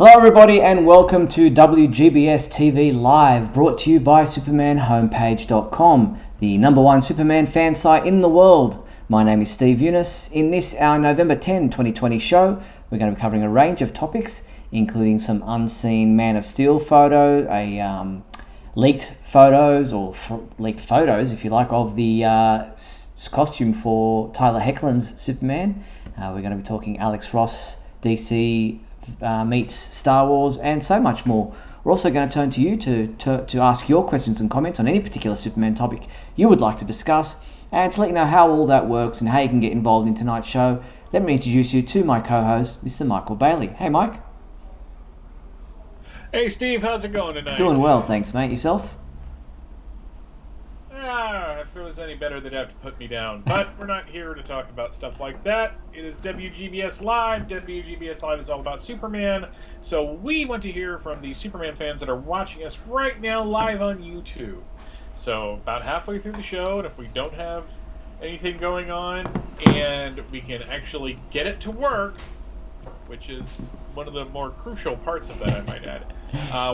Hello everybody and welcome to WGBS TV Live, brought to you by SupermanHomepage.com, the #1 Superman fan site in the world. My name is Steve Eunice. In this, our November 10, 2020 show, we're going to be covering a range of topics, including some unseen Man of Steel photo, leaked photos, if you like, of the costume for Tyler Hoechlin's Superman. We're going to be talking Alex Ross, DC meets Star Wars, and so much more. We're also going to turn to you to ask your questions and comments on any particular Superman topic you would like to discuss, and to let you know how all that works and how you can get involved in tonight's show. Let me introduce you to my co-host, Mr. Michael Bailey. Hey, Mike. Hey, Steve. How's it going tonight? Doing well, thanks, mate. Yourself? If it was any better, they'd have to put me down. But we're not here to talk about stuff like that. It is WGBS Live. WGBS Live is all about Superman. So we want to hear from the Superman fans that are watching us right now live on YouTube. So about halfway through the show, and if we don't have anything going on and we can actually get it to work, which is one of the more crucial parts of that, I might add,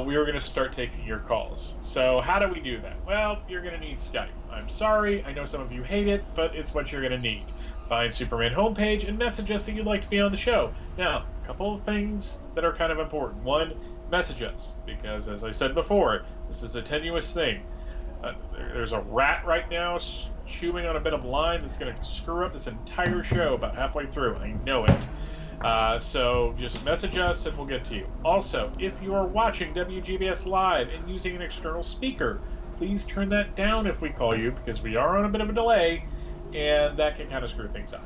we are going to start taking your calls. So how do we do that? Well, you're going to need Skype. I'm sorry, I know some of you hate it, but it's what you're going to need. Find Superman homepage and message us that you'd like to be on the show. Now, a couple of things that are kind of important. One, message us, because as I said before, this is a tenuous thing. There's a rat right now chewing on a bit of line that's going to screw up this entire show about halfway through. I know it. So just message us and we'll get to you. Also, if you are watching WGBS Live and using an external speaker, please turn that down if we call you, because we are on a bit of a delay and that can kind of screw things up.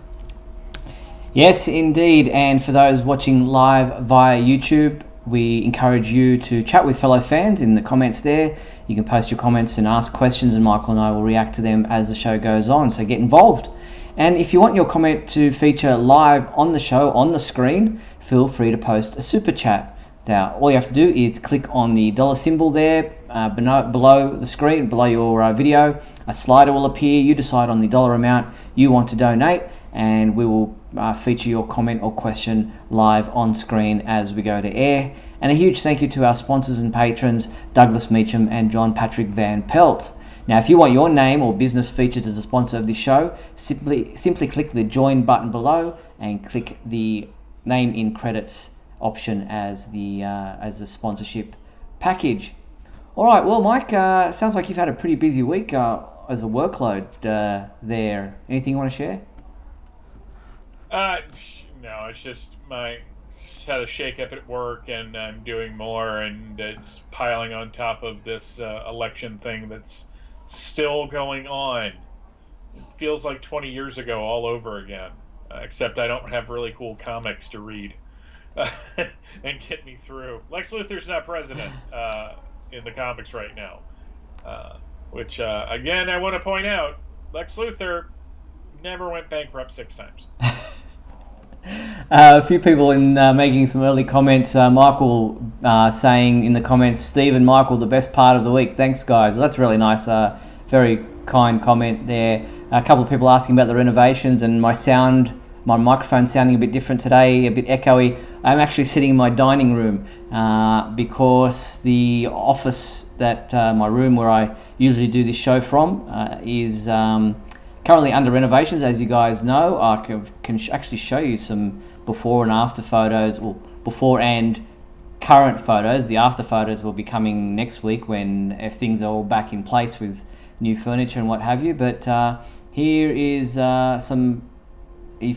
Yes, indeed. And for those watching live via YouTube, we encourage you to chat with fellow fans in the comments there. You can post your comments and ask questions, and Michael and I will react to them as the show goes on. So get involved. And if you want your comment to feature live on the show, on the screen, feel free to post a super chat. Now, all you have to do is click on the dollar symbol there below the screen, below your video. A slider will appear. You decide on the dollar amount you want to donate, and we will feature your comment or question live on screen as we go to air. And a huge thank you to our sponsors and patrons, Douglas Meacham and John Patrick Van Pelt. Now, if you want your name or business featured as a sponsor of this show, simply click the join button below and click the name in credits option as the sponsorship package. All right, well, Mike, sounds like you've had a pretty busy week as a workload there. Anything you want to share? No, it's just had a shake-up at work, and I'm doing more, and it's piling on top of this election thing that's still going on. It feels like 20 years ago all over again, except I don't have really cool comics to read and get me through. Lex Luthor's not president in the comics right now, which again, I want to point out, Lex Luthor never went bankrupt 6 times. A few people in making some early comments. Michael saying in the comments, Steve and Michael, the best part of the week. Thanks, guys. That's really nice. Very kind comment there. A couple of people asking about the renovations and my microphone sounding a bit different today, a bit echoey. I'm actually sitting in my dining room because the office that my room where I usually do this show from is currently under renovations, as you guys know. I can actually show you some before and after photos, or before and current photos. The after photos will be coming next week when things are all back in place with new furniture and what have you. But here is some. You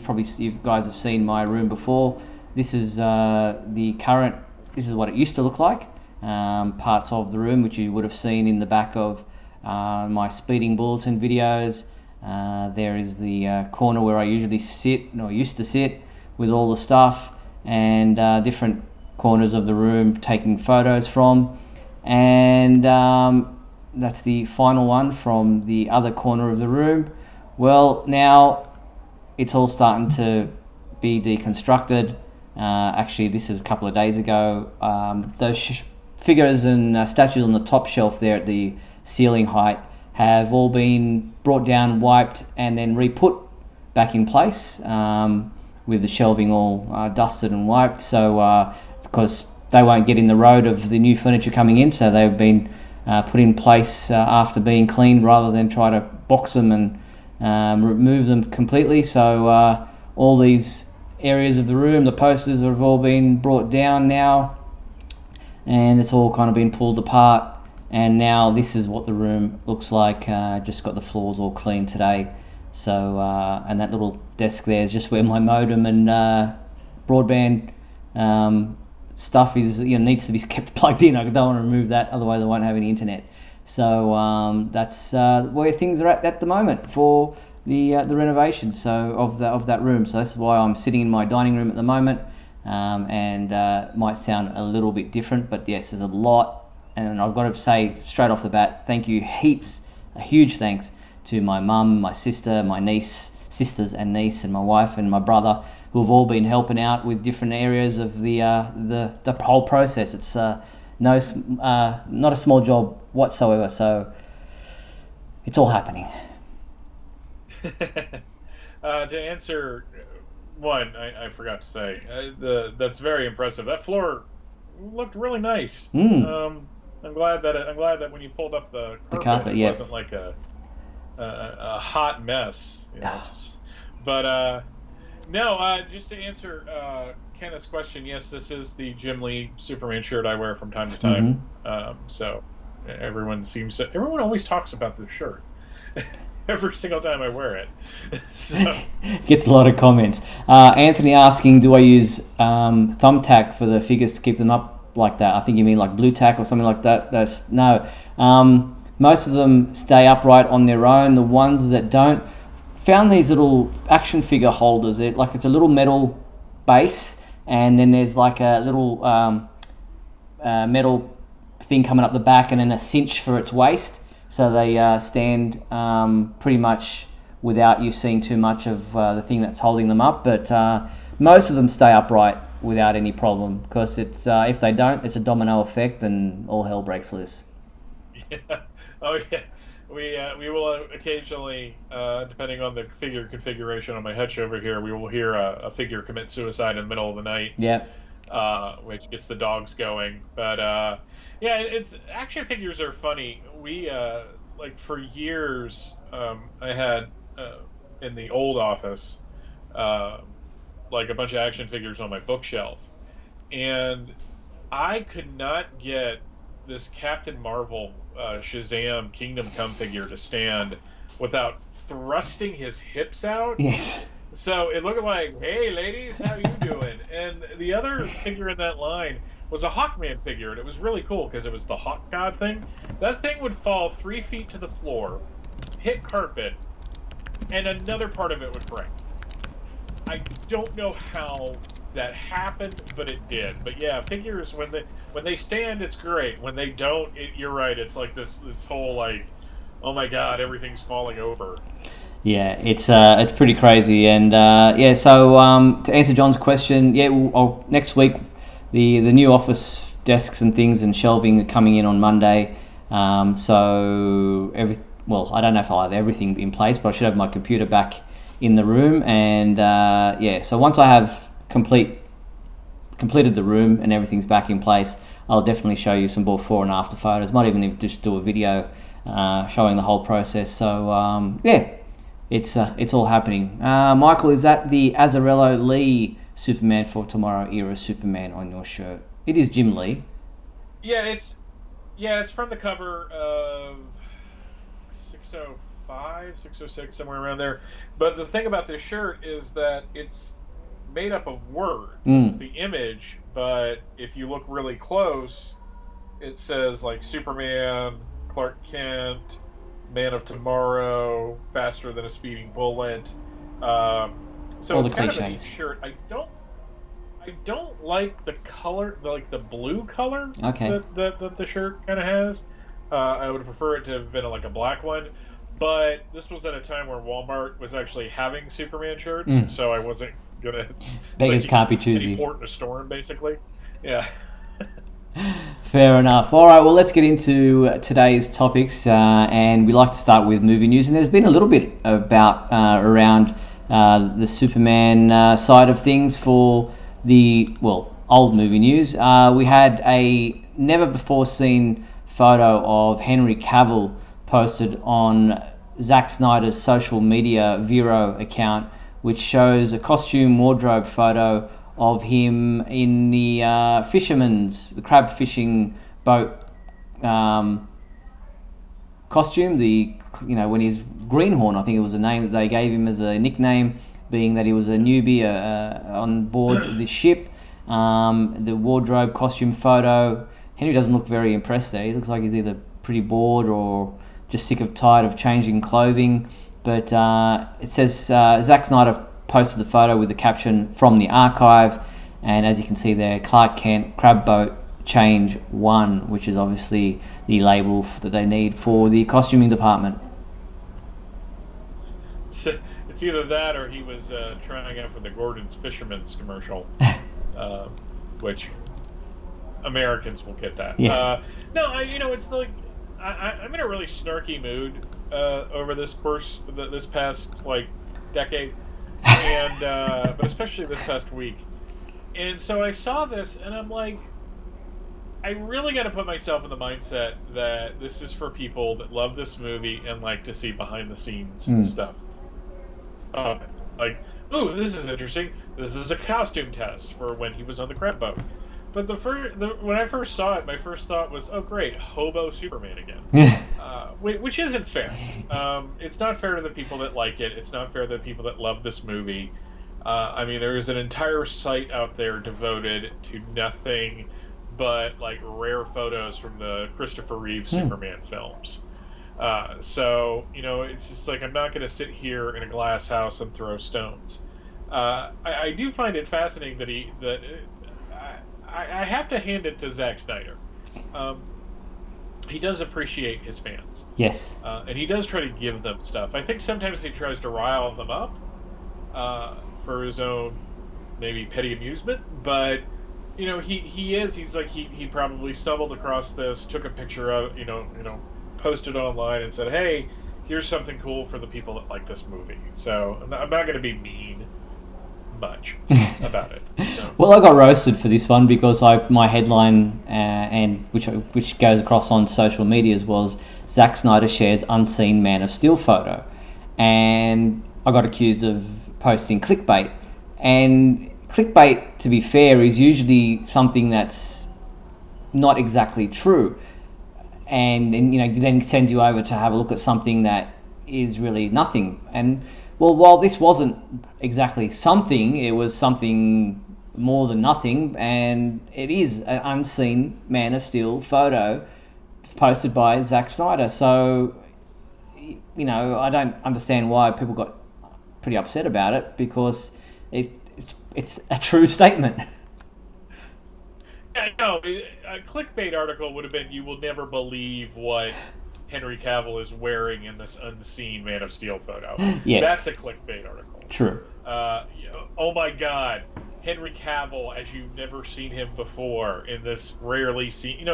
guys have seen my room before. This is the current. This is what it used to look like. Parts of the room which you would have seen in the back of my speeding bulletin videos. There is the corner where I usually sit, or used to sit, with all the stuff, and different corners of the room taking photos from. And that's the final one from the other corner of the room. Well, now it's all starting to be deconstructed. Actually, this is a couple of days ago. Those figures and statues on the top shelf there at the ceiling height have all been brought down, wiped, and then re-put back in place with the shelving all dusted and wiped. So, because they won't get in the road of the new furniture coming in, so they've been put in place after being cleaned rather than try to box them and remove them completely. So all these areas of the room, the posters have all been brought down now, and it's all kind of been pulled apart, and now this is what the room looks like. Just got the floors all cleaned today. So and that little desk there is just where my modem and broadband stuff is, needs to be kept plugged in. I don't want to remove that, otherwise I won't have any internet. So that's where things are at the moment for the renovation of that room. So that's why I'm sitting in my dining room at the moment, and might sound a little bit different, but yes, there's a lot, and I've got to say straight off the bat, thank you heaps, a huge thanks to my mum, my sister, my sisters and niece, and my wife and my brother, who have all been helping out with different areas of the whole process. It's not a small job whatsoever, so it's all happening. To answer one, I forgot to say, that's very impressive. That floor looked really nice. I'm glad that when you pulled up the carpet, it wasn't like a hot mess. But no, just to answer Kenneth's question, yes, this is the Jim Lee Superman shirt I wear from time to time. So everyone always talks about this shirt every single time I wear it. So gets a lot of comments. Anthony asking, do I use thumbtack for the figures to keep them up like that? I think you mean like blue tack or something like that. No. Most of them stay upright on their own. The ones that don't, found these little action figure holders. It's a little metal base, and then there's like a little metal thing coming up the back, and then a cinch for its waist, so they stand pretty much without you seeing too much of the thing that's holding them up. But most of them stay upright without any problem, because it's if they don't, it's a domino effect and all hell breaks loose. Yeah. Oh yeah. We will occasionally, depending on the figure configuration on my hutch over here, we will hear a figure commit suicide in the middle of the night. Yeah. Which gets the dogs going. But yeah, it's action figures are funny. We like for years, I had in the old office, like a bunch of action figures on my bookshelf, and I could not get this Captain Marvel Shazam Kingdom Come figure to stand without thrusting his hips out. Yes. So it looked like, hey ladies, how you doing? And the other figure in that line was a Hawkman figure, and it was really cool because it was the Hawk God thing. That thing would fall 3 feet to the floor, hit carpet, and another part of it would break. I don't know how that happened, but it did. But yeah, figures when they stand, it's great. When they don't, you're right. It's like this whole like, oh my god, everything's falling over. Yeah, it's pretty crazy. And yeah, so to answer John's question, yeah, next week the new office desks and things and shelving are coming in on Monday. So I don't know if I'll have everything in place, but I should have my computer back in the room. And yeah, so once I have completed the room and everything's back in place, I'll definitely show you some before and after photos. Might even just do a video showing the whole process. So yeah, it's all happening. Michael, is that the Azzarello Lee Superman for Tomorrow era Superman on your shirt? It is Jim Lee. Yeah, it's from the cover of 605, 606, somewhere around there. But the thing about this shirt is that it's made up of words. It's the image, but if you look really close, it says like Superman, Clark Kent, Man of Tomorrow, Faster Than a Speeding Bullet. So it's kind of a neat shirt. I don't like the color, like the blue color that the shirt kind of has. I would prefer it to have been like a black one. But this was at a time where Walmart was actually having Superman shirts, so I wasn't gonna. Beggars can't be choosy. Port in a storm, basically. Yeah. Fair enough. All right, well, let's get into today's topics, and we like to start with movie news. And there's been a little bit about around the Superman side of things for old movie news. We had a never-before-seen photo of Henry Cavill posted on Zack Snyder's social media Vero account, which shows a costume wardrobe photo of him in the the crab fishing boat costume. When he's Greenhorn, I think it was the name that they gave him as a nickname, being that he was a newbie on board the ship. The wardrobe costume photo. Henry doesn't look very impressed there. He looks like he's either pretty bored or just sick of tired of changing clothing. But it says Zack Snyder posted the photo with the caption "From the Archive," and as you can see there, Clark Kent crab boat change 1, which is obviously the label that they need for the costuming department. It's either that or he was trying out for the Gordon's Fisherman's commercial, which Americans will get that. Yeah. It's like I'm in a really snarky mood over this past decade, and but especially this past week. And so I saw this, and I'm like, I really got to put myself in the mindset that this is for people that love this movie and like to see behind the scenes stuff. This is interesting. This is a costume test for when he was on the crab boat. But when I first saw it, my first thought was, oh great, hobo Superman again. Which isn't fair. It's not fair to the people that like it. It's not fair to the people that love this movie. There is an entire site out there devoted to nothing but like rare photos from the Christopher Reeve Superman films. It's just like I'm not going to sit here in a glass house and throw stones. I do find it fascinating that I have to hand it to Zack Snyder. He does appreciate his fans. Yes. And he does try to give them stuff. I think sometimes he tries to rile them up for his own maybe petty amusement, but he probably stumbled across this, took a picture of, posted online and said, hey, here's something cool for the people that like this movie. So I'm not going to be mean much about it. So. Well, I got roasted for this one because my headline and which goes across on social medias was Zack Snyder shares unseen Man of Steel photo, and I got accused of posting clickbait. And clickbait, to be fair, is usually something that's not exactly true, and then sends you over to have a look at something that is really nothing. And well, while this wasn't exactly something, it was something more than nothing, and it is an unseen Man of Steel photo posted by Zack Snyder. So, I don't understand why people got pretty upset about it, because it's a true statement. Yeah, no, a clickbait article would have been, you will never believe what Henry Cavill is wearing in this unseen Man of Steel photo. Yes. That's a clickbait article. True. Oh my God, Henry Cavill as you've never seen him before in this rarely seen.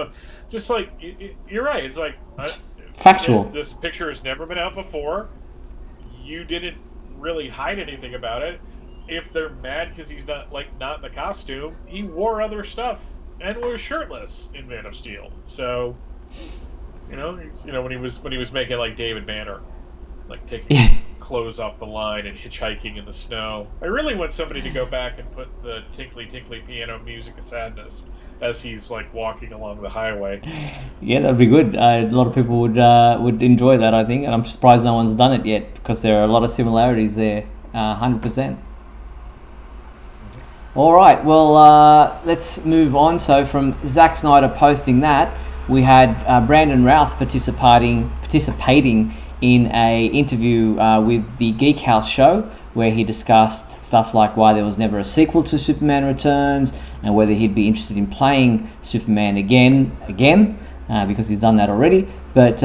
Just like you're right. It's like factual. This picture has never been out before. You didn't really hide anything about it. If they're mad because he's not in the costume, he wore other stuff and was shirtless in Man of Steel. So. When he was making like David Banner, like taking clothes off the line and hitchhiking in the snow. I really want somebody to go back and put the tinkly tinkly piano music of sadness as he's like walking along the highway. Yeah, that'd be good. A lot of people would enjoy that, I think, and I'm surprised no one's done it yet, because there are a lot of similarities there, 100%. All right, well, let's move on. So from Zack Snyder posting that, we had Brandon Routh participating in a interview with the Geek House show, where he discussed stuff like why there was never a sequel to Superman Returns, and whether he'd be interested in playing Superman again, because he's done that already. But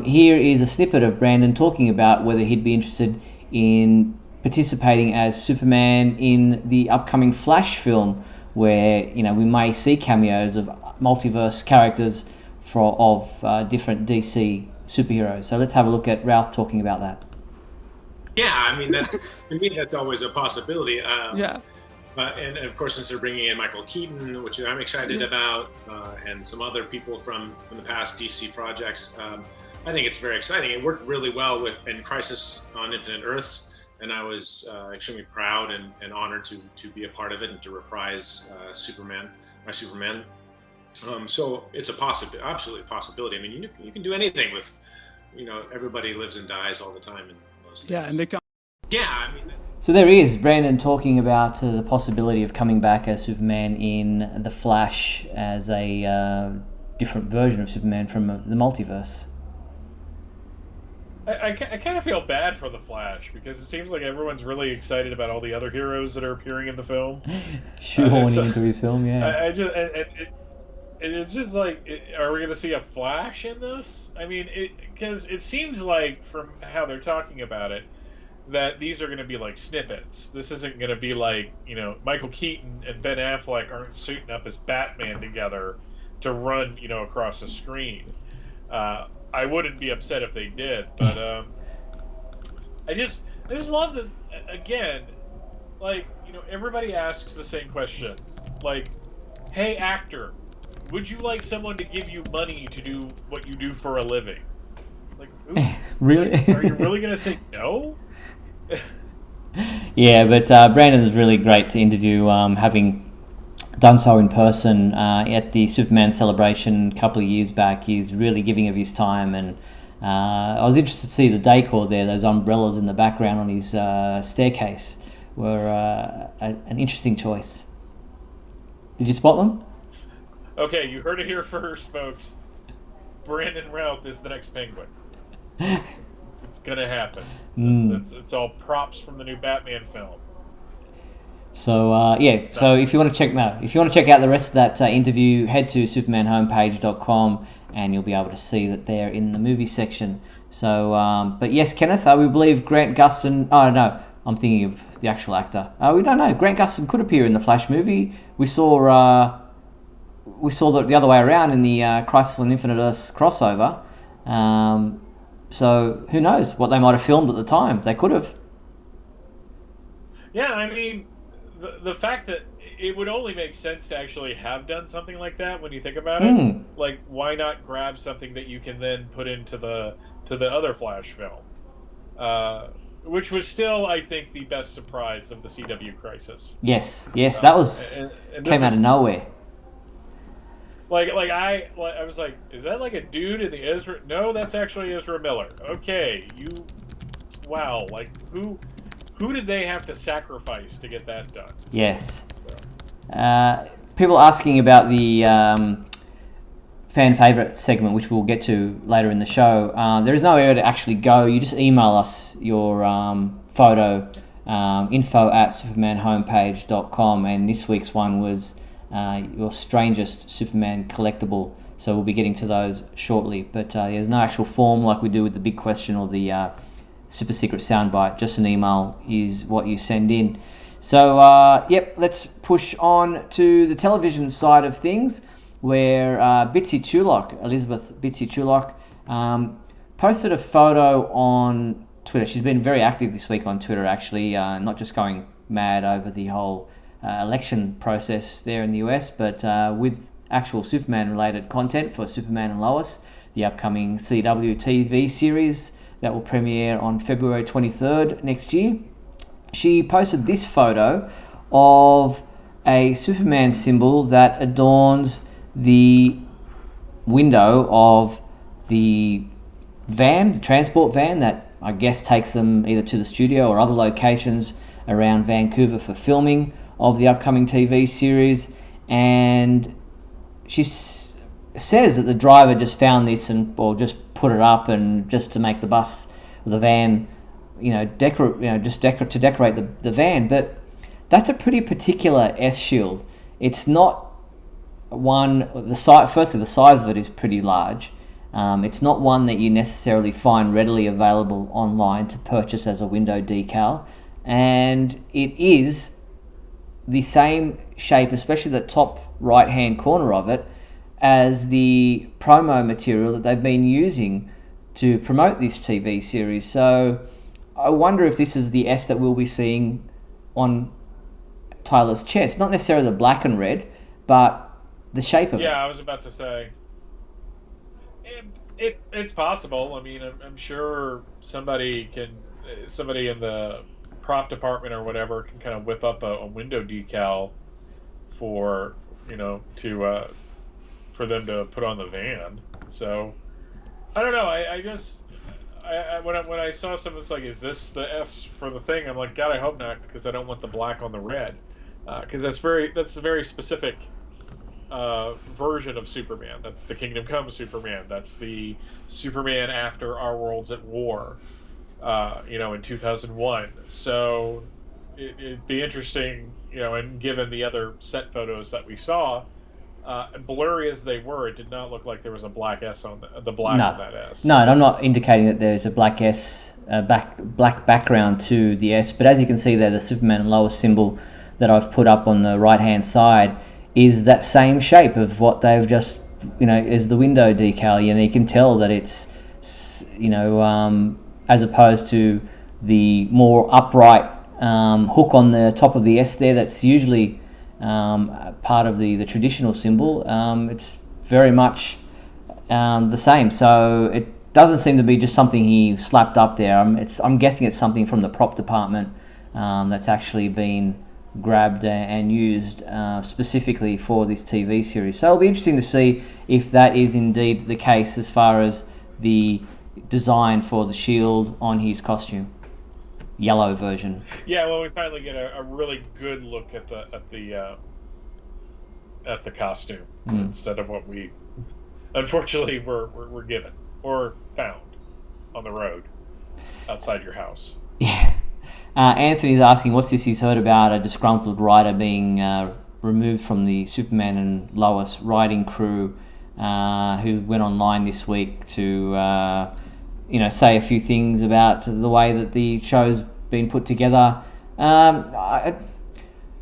here is a snippet of Brandon talking about whether he'd be interested in participating as Superman in the upcoming Flash film, where we may see cameos of multiverse characters of different DC superheroes. So let's have a look at Ralph talking about that. Yeah, to me that's always a possibility. Yeah. And of course, since they're bringing in Michael Keaton, which I'm excited about, and some other people from the past DC projects, I think it's very exciting. It worked really well in Crisis on Infinite Earths, and I was extremely proud and honored to be a part of it and to reprise Superman. So it's absolutely a possibility. I mean, you can do anything with, everybody lives and dies all the time in those things. Yeah, and they come. Yeah, I mean. So there is Brandon talking about the possibility of coming back as Superman in The Flash as a different version of Superman from the multiverse. I kind of feel bad for the Flash because it seems like everyone's really excited about all the other heroes that are appearing in the film. Shoehorning into his film, yeah. It's just like, are we going to see a Flash in this? I mean, because it seems like from how they're talking about it, that these are going to be like snippets. This isn't going to be like, Michael Keaton and Ben Affleck aren't suiting up as Batman together to run, across the screen. I wouldn't be upset if they did, but I just love that, again, like, everybody asks the same questions. Like, hey, actor, would you like someone to give you money to do what you do for a living? Like, really? Are you really going to say no? Yeah, but Brandon's really great to interview, having done so in person at the Superman celebration a couple of years back. He's really giving of his time, and I was interested to see the decor there. Those umbrellas in the background on his staircase were an interesting choice. Did you spot them? Okay, you heard it here first, folks. Brandon Routh is the next Penguin. It's gonna happen. It's all props from the new Batman film. So so if you want to check out the rest of that interview, head to supermanhomepage.com and you'll be able to see that they're in the movie section. So, but yes, Kenneth, we believe Grant Gustin. Oh no, I'm thinking of the actual actor. We don't know. Grant Gustin could appear in the Flash movie. We saw the other way around in the Crisis on Infinite Earths crossover. So who knows what they might have filmed at the time? They could have. Yeah, I mean, the fact that it would only make sense to actually have done something like that when you think about it. Like, why not grab something that you can then put into the other Flash film, which was still, I think, the best surprise of the CW Crisis. Yes, that was and came out of nowhere. Like I was like, is that like a dude in the Ezra? No, that's actually Ezra Miller. Okay, wow, like who did they have to sacrifice to get that done? Yes. People asking about the fan favorite segment, which we'll get to later in the show. There is no area to actually go. You just email us your photo, info@supermanhomepage.com, and this week's one was your strangest Superman collectible, so we'll be getting to those shortly, but there's no actual form like we do with the big question or the super secret soundbite. Just an email is what you send in. So let's push on to the television side of things, where Elizabeth Bitsy Chulok posted a photo on Twitter. She's been very active this week on Twitter, actually, not just going mad over the whole election process there in the US, but with actual Superman-related content for Superman and Lois, the upcoming CW TV series that will premiere on February 23rd next year. She posted this photo of a Superman symbol that adorns the window of the van, the transport van that I guess takes them either to the studio or other locations around Vancouver for filming of the upcoming TV series. And she says that the driver just found this or just put it up and just to make the bus or the van, to decorate the van. But that's a pretty particular S shield. It's not one. Firstly, the size of it is pretty large. It's not one that you necessarily find readily available online to purchase as a window decal, and it is the same shape, especially the top right hand corner of it, as the promo material that they've been using to promote this TV series. So I wonder if this is the S that we'll be seeing on Tyler's chest. Not necessarily the black and red, but the shape of it. Yeah, I was about to say. It's possible. I mean, I'm sure somebody in the prop department or whatever can kind of whip up a window decal for for them to put on the van. So I don't know. When I saw something that's like, is this the S for the thing? I'm like, God, I hope not, because I don't want the black on the red, because that's a very specific version of Superman. That's the Kingdom Come Superman. That's the Superman after Our World's at War, in 2001. So it'd be interesting, and given the other set photos that we saw, blurry as they were, it did not look like there was a black S on the black on that S. No, and I'm not indicating that there's a black S, black background to the S, but as you can see there, the Superman and Lois symbol that I've put up on the right-hand side is that same shape of what they've just, is the window decal. You can tell that it's, as opposed to the more upright hook on the top of the S there, that's usually part of the traditional symbol. It's very much the same. So it doesn't seem to be just something he slapped up there. I'm guessing it's something from the prop department that's actually been grabbed and used specifically for this TV series. So it'll be interesting to see if that is indeed the case as far as the design for the shield on his costume, yellow version. Yeah, well, we finally get a really good look at the costume instead of what we unfortunately were given or found on the road outside your house. Yeah. Anthony's asking, what's this he's heard about a disgruntled writer being removed from the Superman and Lois writing crew, who went online this week to say a few things about the way that the show's been put together.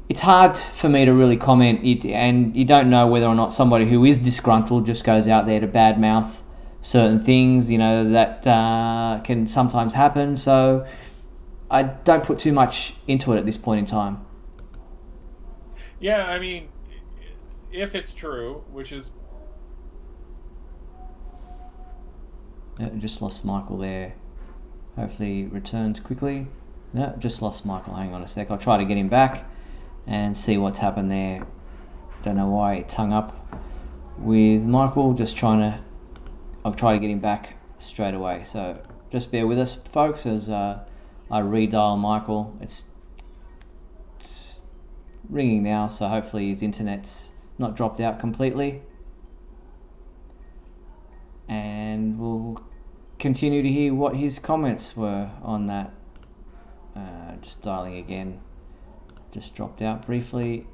It's hard for me to really comment, and you don't know whether or not somebody who is disgruntled just goes out there to badmouth certain things, that can sometimes happen. So I don't put too much into it at this point in time. Yeah, I mean, if it's true, which is... Just lost Michael there. Hopefully he returns quickly. No, just lost Michael. Hang on a sec. I'll try to get him back and see what's happened there. Don't know why it hung up with Michael. I'll try to get him back straight away. So just bear with us, folks, as I redial Michael. It's ringing now, so hopefully his internet's not dropped out completely. And we'll continue to hear what his comments were on that. Just dialing again. Just dropped out briefly.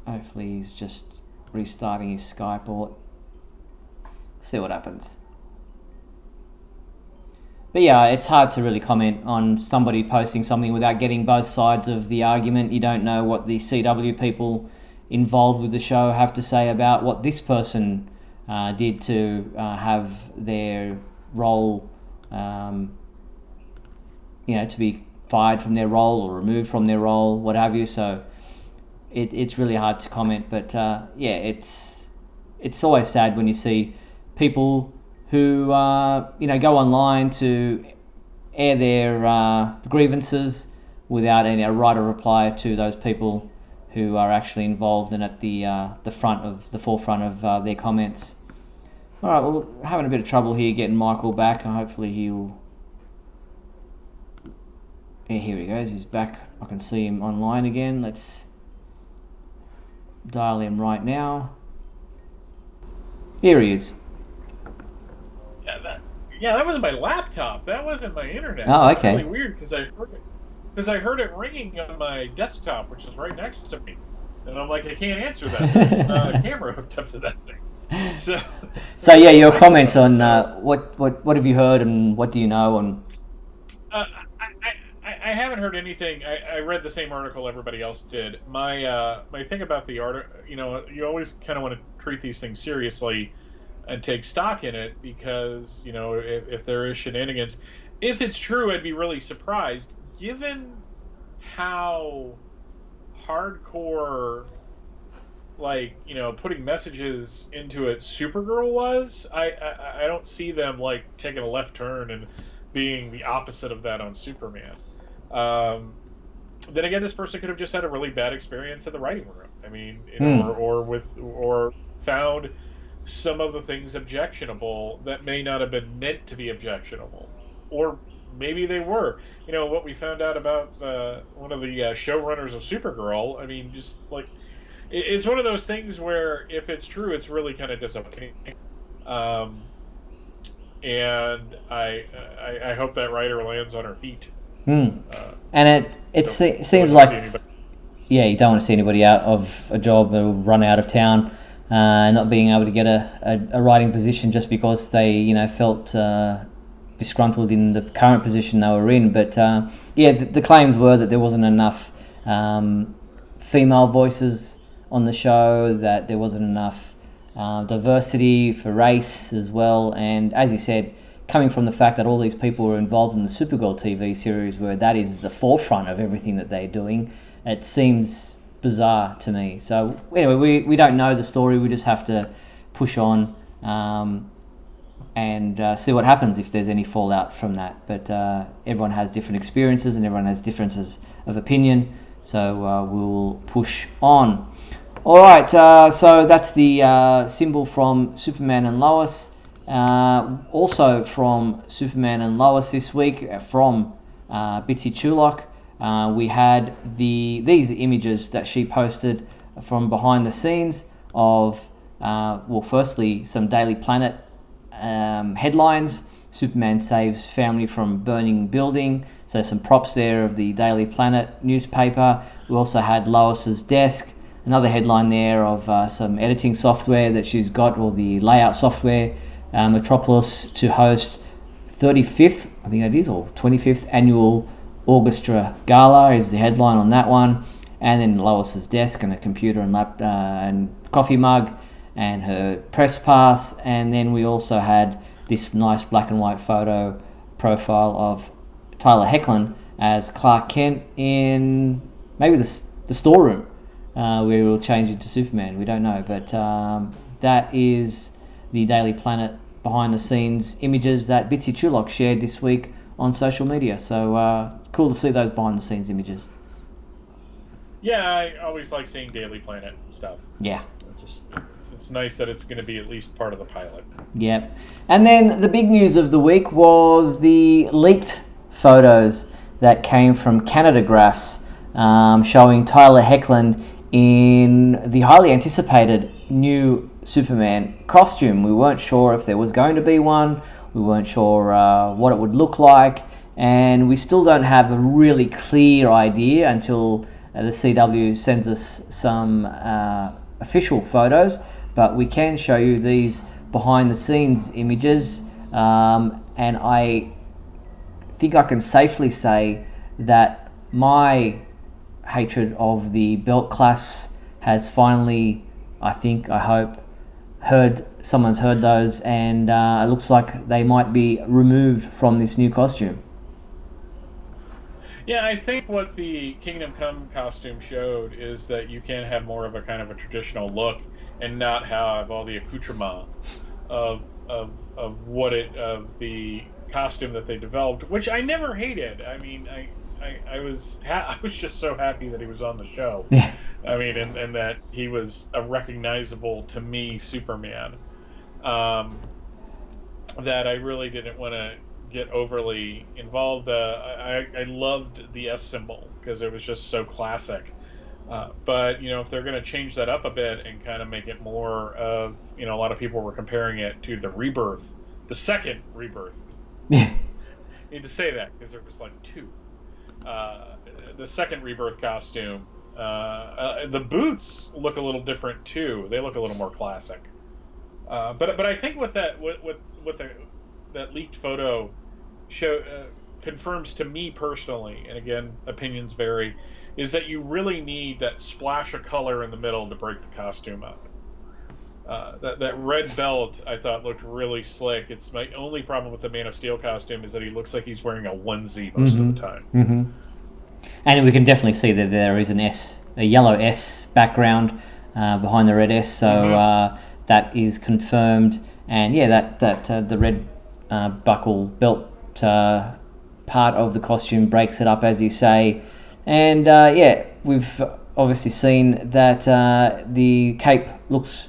Hopefully he's just restarting his Skype or see what happens. But yeah, it's hard to really comment on somebody posting something without getting both sides of the argument. You don't know what the CW people involved with the show have to say about what this person did to have their role, to be fired from their role or removed from their role, what have you. So it's really hard to comment. But it's always sad when you see people who go online to air their grievances without any right of reply to those people who are actually involved and at the forefront of their comments. All right, well, we're having a bit of trouble here getting Michael back. Hopefully he'll... Yeah, here he goes. He's back. I can see him online again. Let's dial him right now. Here he is. That was my laptop. That wasn't my internet. Oh, okay. It's really weird because I heard it ringing on my desktop, which is right next to me, and I'm like, I can't answer that. There's not a camera hooked up to that thing. So yeah, your comment on what have you heard and what do you know? And I haven't heard anything. I read the same article everybody else did. My thing about the article, you always kind of want to treat these things seriously and take stock in it because, if there is shenanigans, if it's true, I'd be really surprised given how hardcore, like, you know, putting messages into it Supergirl was, I don't see them like taking a left turn and being the opposite of that on Superman. Then again, this person could have just had a really bad experience in the writing room. I mean, you know, or found some of the things objectionable that may not have been meant to be objectionable, or maybe they were. You know, what we found out about one of the showrunners of Supergirl. I mean, just like, it's one of those things where if it's true, it's really kind of disappointing. And I hope that writer lands on her feet. And it seems like, yeah, you don't want to see anybody out of a job or run out of town, not being able to get a writing position just because they, you know, felt disgruntled in the current position they were in. But yeah, the claims were that there wasn't enough female voices on the show, that there wasn't enough diversity for race as well, and as you said, coming from the fact that all these people were involved in the Supergirl TV series, where that is the forefront of everything that they're doing, it seems bizarre to me. So anyway, we don't know the story. We just have to push on and see what happens if there's any fallout from that. But everyone has different experiences and everyone has differences of opinion. So we'll push on. All right. So that's the symbol from Superman and Lois. Also from Superman and Lois this week, from Bitsy Chulok, we had these images that she posted from behind the scenes of, well, firstly, some Daily Planet headlines. Superman saves family from burning building. So some props there of the Daily Planet newspaper. We also had Lois's desk. Another headline there of some editing software that she's got, or the layout software. Metropolis to host 35th, I think it is, or 25th annual Orchestra Gala is the headline on that one. And then Lois's desk and a computer and and coffee mug and her press pass. And then we also had this nice black and white photo profile of Tyler Hoechlin as Clark Kent in maybe the storeroom where we'll change into Superman. We don't know, but that is the Daily Planet behind the scenes images that Bitsy Chulok shared this week on social media. So cool to see those behind the scenes images. Yeah, I always like seeing Daily Planet stuff. Yeah. It's nice that it's going to be at least part of the pilot. Yep. And then the big news of the week was the leaked photos that came from Canadagraphs showing Tyler Hoechlin in the highly anticipated new Superman costume. We weren't sure if there was going to be one. We weren't sure what it would look like, and we still don't have a really clear idea until the CW sends us some official photos. But we can show you these behind the scenes images, and I think I can safely say that my hatred of the belt clasps has finally, I hope, someone's heard those, and it looks like they might be removed from this new costume. Yeah, I think what the Kingdom Come costume showed is that you can have more of a kind of a traditional look and not have all the accoutrement of the costume that they developed, which I never hated. I mean, I was just so happy that he was on the show. Yeah. I mean, and that he was a recognizable to me Superman. That I really didn't want to get overly involved. I loved the S symbol because it was just so classic. But, you know, if they're going to change that up a bit and kind of make it more of, you know, a lot of people were comparing it to the Rebirth, the second Rebirth. Yeah. I need to say that because there was like two. The second Rebirth costume. The boots look a little different too. They look a little more classic. But I think what that leaked photo confirms to me personally, and again opinions vary, is that you really need that splash of color in the middle to break the costume up. That red belt I thought looked really slick. It's my only problem with the Man of Steel costume is that he looks like he's wearing a onesie most of the time. Mm-hmm. And we can definitely see that there is an S a yellow S background behind the red S. So that is confirmed. And yeah, that the red buckle belt part of the costume breaks it up, as you say. And yeah, we've obviously seen that the cape looks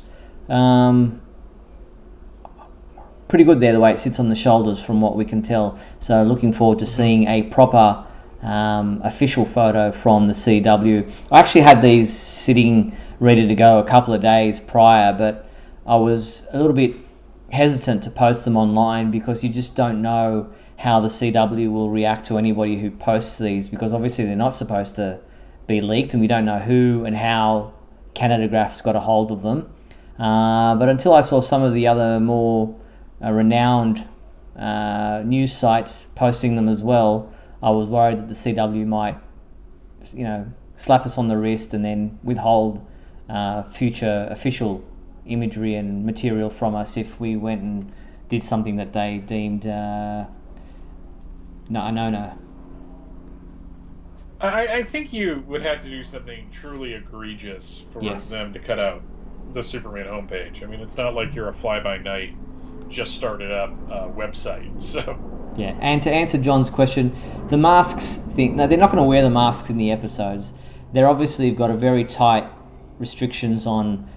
pretty good there, the way it sits on the shoulders from what we can tell. So looking forward to seeing a proper official photo from the CW. I actually had these sitting ready to go a couple of days prior, but I was a little bit hesitant to post them online because you just don't know how the CW will react to anybody who posts these, because obviously they're not supposed to be leaked and we don't know who and how Canadagraph's got a hold of them. But until I saw some of the other more renowned news sites posting them as well, I was worried that the CW might, slap us on the wrist and then withhold future official imagery and material from us if we went and did something that they deemed no. I think you would have to do something truly egregious for them to cut out the Superman homepage. I mean, it's not like you're a fly-by-night, just started up website. So yeah, and to answer John's question, the masks thing. No, they're not going to wear the masks in the episodes. They're obviously got a very tight restrictions on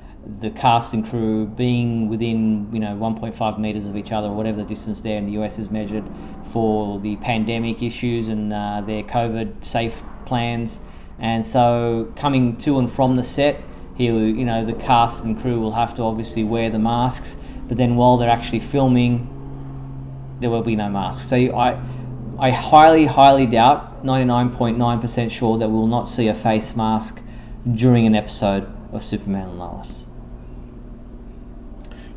the cast and crew being within 1.5 meters of each other, or whatever the distance there in the US is measured for the pandemic issues and their COVID safe plans. And so coming to and from the set, the cast and crew will have to obviously wear the masks, but then while they're actually filming, there will be no masks. So I highly doubt, 99.9% sure, that we will not see a face mask during an episode of Superman and Lois.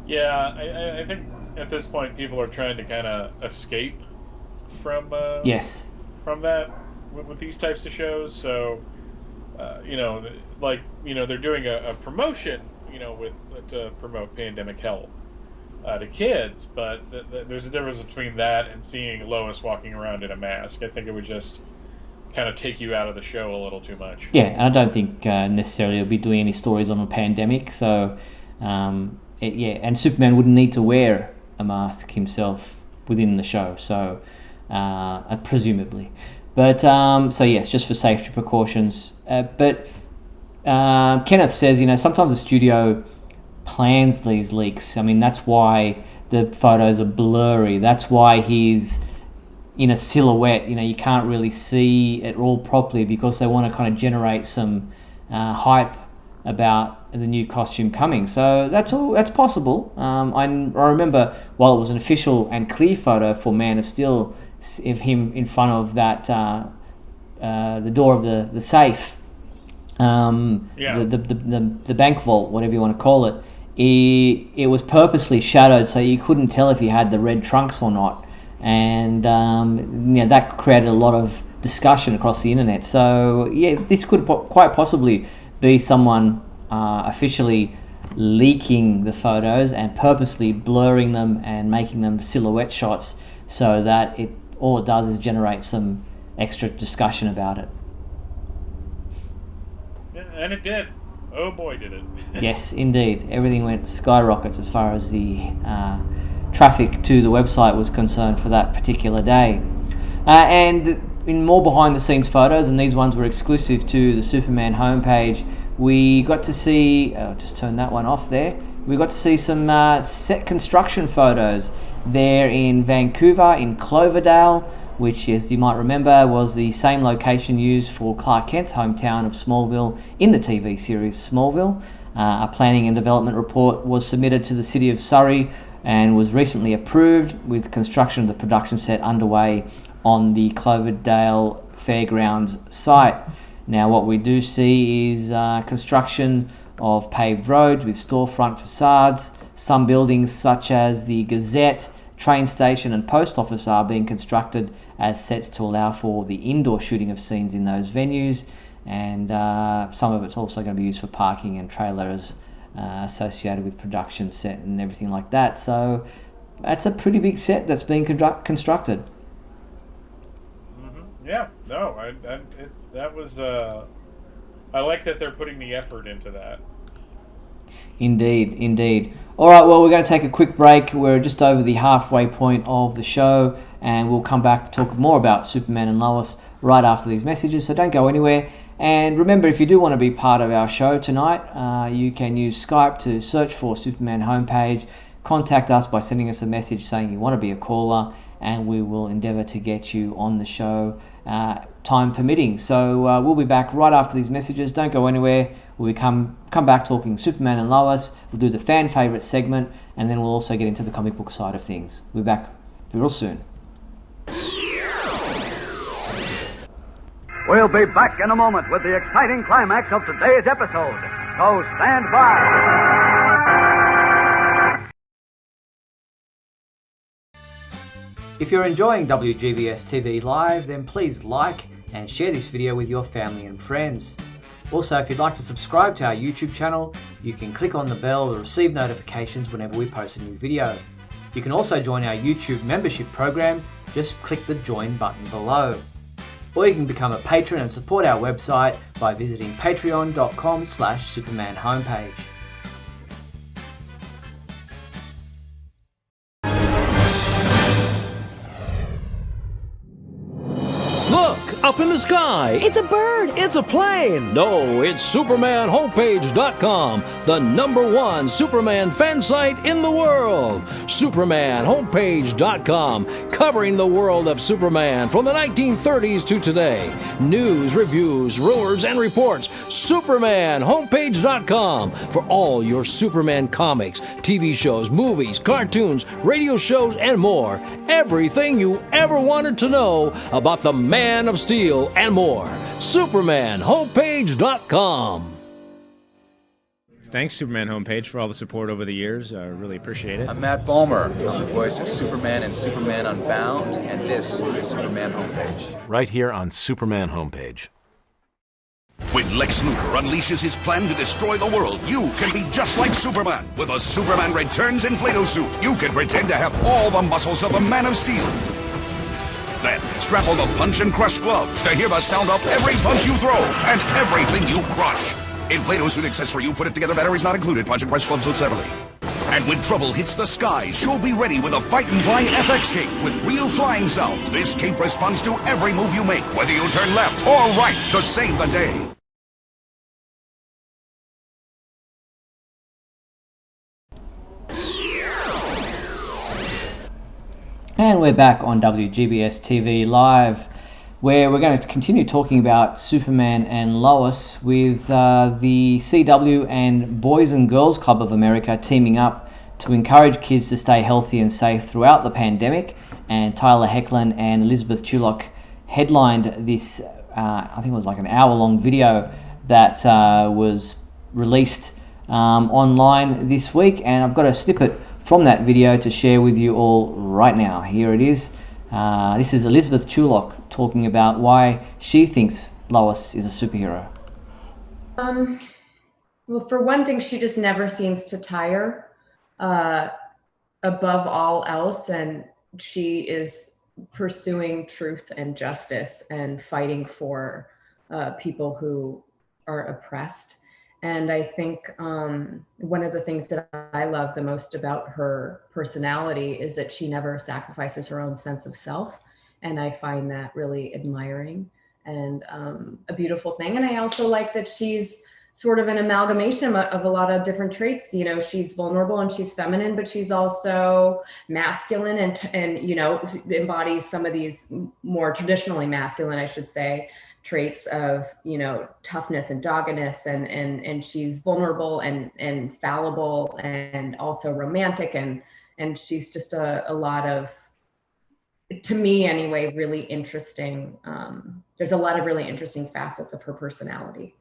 Yeah, I think at this point people are trying to kind of escape from from that with these types of shows. So they're doing a promotion to promote pandemic health to kids, but there's a difference between that and seeing Lois walking around in a mask. I think it would just kind of take you out of the show a little too much. Yeah, and I don't think necessarily it'll be doing any stories on a pandemic. So and Superman wouldn't need to wear a mask himself within the show. So presumably, but so yes, just for safety precautions. But Kenneth says, sometimes the studio plans these leaks. I mean, that's why the photos are blurry. That's why he's in a silhouette. You can't really see it all properly because they want to kind of generate some hype about the new costume coming. So that's possible. I remember while it was an official and clear photo for Man of Steel of him in front of that the door of the safe, the bank vault, whatever you want to call it. It was purposely shadowed so you couldn't tell if he had the red trunks or not, and that created a lot of discussion across the internet. So yeah, this could quite possibly be someone officially leaking the photos and purposely blurring them and making them silhouette shots so that all it does is generate some extra discussion about it. Yeah, and it did. Oh boy, did it. Yes, indeed. Everything went skyrockets as far as the traffic to the website was concerned for that particular day. And in more behind-the-scenes photos, and these ones were exclusive to the Superman homepage, we got to see... just turn that one off there. We got to see some set construction photos there in Vancouver, in Cloverdale, which, as you might remember, was the same location used for Clark Kent's hometown of Smallville in the TV series Smallville. A planning and development report was submitted to the City of Surrey and was recently approved, with construction of the production set underway on the Cloverdale Fairgrounds site. Now what we do see is construction of paved roads with storefront facades. Some buildings such as the Gazette, train station and post office are being constructed as sets to allow for the indoor shooting of scenes in those venues, and some of it's also going to be used for parking and trailers associated with production set and everything like that. So that's a pretty big set that's being constructed. Yeah, no, that was. I I like that they're putting the effort into that. Indeed. All right, well, we're going to take a quick break. We're just over the halfway point of the show, and we'll come back to talk more about Superman and Lois right after these messages, so don't go anywhere. And remember, if you do want to be part of our show tonight, you can use Skype to search for Superman homepage. Contact us by sending us a message saying you want to be a caller, and we will endeavour to get you on the show, time permitting. So we'll be back right after these messages. Don't go anywhere. We'll come back talking Superman and Lois. We'll do the fan favourite segment, and then we'll also get into the comic book side of things. We'll be back real soon. We'll be back in a moment with the exciting climax of today's episode. So stand by. If you're enjoying WGBS TV Live, then please like and share this video with your family and friends. Also, if you'd like to subscribe to our YouTube channel, you can click on the bell to receive notifications whenever we post a new video. You can also join our YouTube membership program. Just click the join button below. Or you can become a patron and support our website by visiting patreon.com/Superman homepage. Look, up in the sky. It's a bird. It's a plane. No, it's SupermanHomepage.com, the #1 Superman fan site in the world. SupermanHomepage.com, covering the world of Superman from the 1930s to today. News, reviews, rumors, and reports. SupermanHomepage.com for all your Superman comics, TV shows, movies, cartoons, radio shows, and more. Everything you ever wanted to know about the Man of Steel and more. SupermanHomepage.com. Thanks, Superman Homepage, for all the support over the years. I really appreciate it. I'm Matt Balmer. I'm the voice of Superman in Superman Unbound, and this is the Superman Homepage. Right here on Superman Homepage. When Lex Luthor unleashes his plan to destroy the world, you can be just like Superman. With a Superman Returns in Play-Doh suit, you can pretend to have all the muscles of the Man of Steel. Then, strap on the punch and crush gloves to hear the sound of every punch you throw and everything you crush. In Play-Doh suit accessory, you put it together, batteries not included, punch and crush gloves sold separately. And when trouble hits the skies, you'll be ready with a Fight and Fly FX cape with real flying sounds. This cape responds to every move you make, whether you turn left or right to save the day. And we're back on WGBS TV Live, where we're going to continue talking about Superman and Lois with the CW and Boys and Girls Club of America teaming up to encourage kids to stay healthy and safe throughout the pandemic. And Tyler Hoechlin and Elizabeth Tulloch headlined this, I think it was like an hour-long video that was released online this week. And I've got a snippet from that video to share with you all right now. Here it is. This is Elizabeth Tulloch talking about why she thinks Lois is a superhero. Well, for one thing, she just never seems to tire above all else, and she is pursuing truth and justice and fighting for people who are oppressed. And I think one of the things that I love the most about her personality is that she never sacrifices her own sense of self. And I find that really admiring and a beautiful thing. And I also like that she's sort of an amalgamation of a lot of different traits. You know, she's vulnerable and she's feminine, but she's also masculine and you know, embodies some of these more traditionally masculine, I should say, traits of, you know, toughness and doggedness, and she's vulnerable and fallible and also romantic, and she's just a lot of, to me anyway, really interesting. There's a lot of really interesting facets of her personality.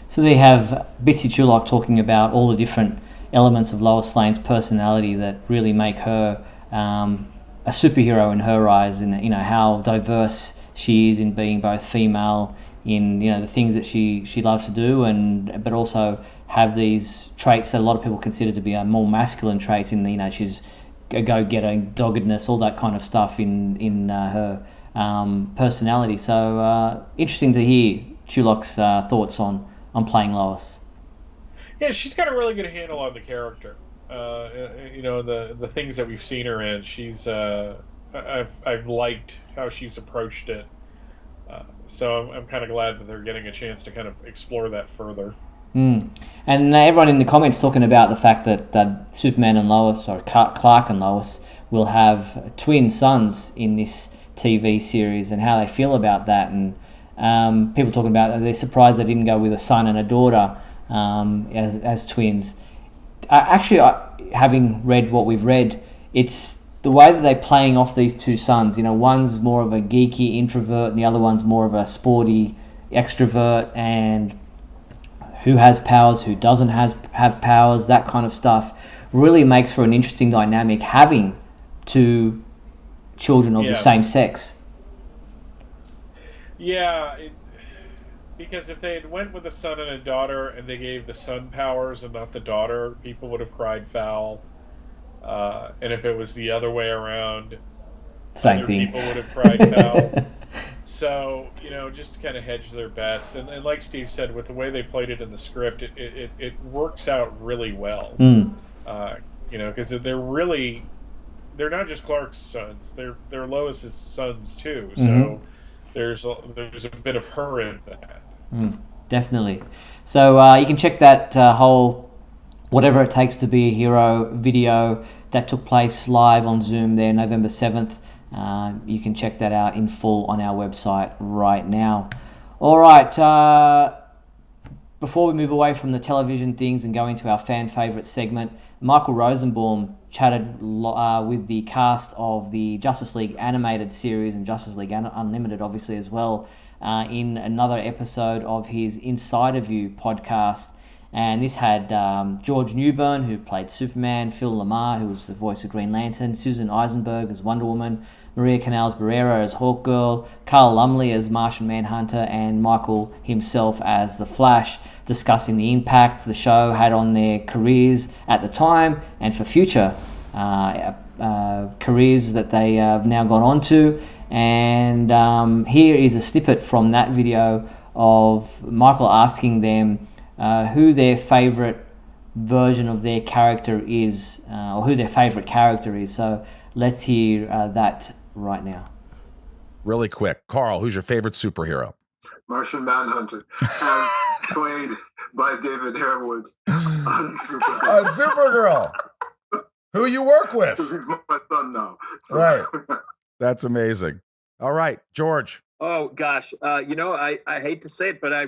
So they have Bitsy Tulloch talking about all the different elements of Lois Lane's personality that really make her a superhero in her eyes, and you know how diverse she is in being both female in, you know, the things that she loves to do, but also have these traits that a lot of people consider to be more masculine traits in, you know, she's a go-getter, doggedness, all that kind of stuff in her personality. So interesting to hear Chulok's thoughts on playing Lois. Yeah, she's got a really good handle on the character. The things that we've seen her in, she's I've liked how she's approached it. So I'm kind of glad that they're getting a chance to kind of explore that further. And everyone in the comments talking about the fact that Superman and Lois, or Clark and Lois, will have twin sons in this TV series, and how they feel about that. And people talking about they're surprised they didn't go with a son and a daughter as twins. Having read what we've read, it's the way that they're playing off these two sons. One's more of a geeky introvert, and the other one's more of a sporty extrovert, and who has powers, who doesn't have powers, that kind of stuff really makes for an interesting dynamic having two children of the same sex. Yeah, because if they had went with a son and a daughter and they gave the son powers and not the daughter, people would have cried foul. And if it was the other way around, same thing. People would have cried foul. So, just to kind of hedge their bets. And like Steve said, with the way they played it in the script, it works out really well. Because they're not just Clark's sons, they're Lois's sons too. So there's a bit of her in that. Definitely. So you can check that whole Whatever It Takes to Be a Hero video that took place live on Zoom there November 7th. You can check that out in full on our website right now. All right, before we move away from the television things and go into our fan favourite segment, Michael Rosenbaum chatted with the cast of the Justice League animated series and Justice League Unlimited, obviously, as well, in another episode of his Inside of You podcast. And this had George Newbern, who played Superman, Phil Lamar, who was the voice of Green Lantern, Susan Eisenberg as Wonder Woman, Maria Canals-Barrera as Hawkgirl, Carl Lumley as Martian Manhunter, and Michael himself as The Flash, discussing the impact the show had on their careers at the time and for future careers that they have now gone on to. And here is a snippet from that video of Michael asking them who their favourite version of their character is, or who their favourite character is. So let's hear that right now. Really quick, Carl, who's your favorite superhero? Martian Manhunter, as played by David Harewood on Supergirl. On Supergirl, who you work with. He's my son now. So. Right. That's amazing. All right, George. Oh, gosh. I hate to say it, but I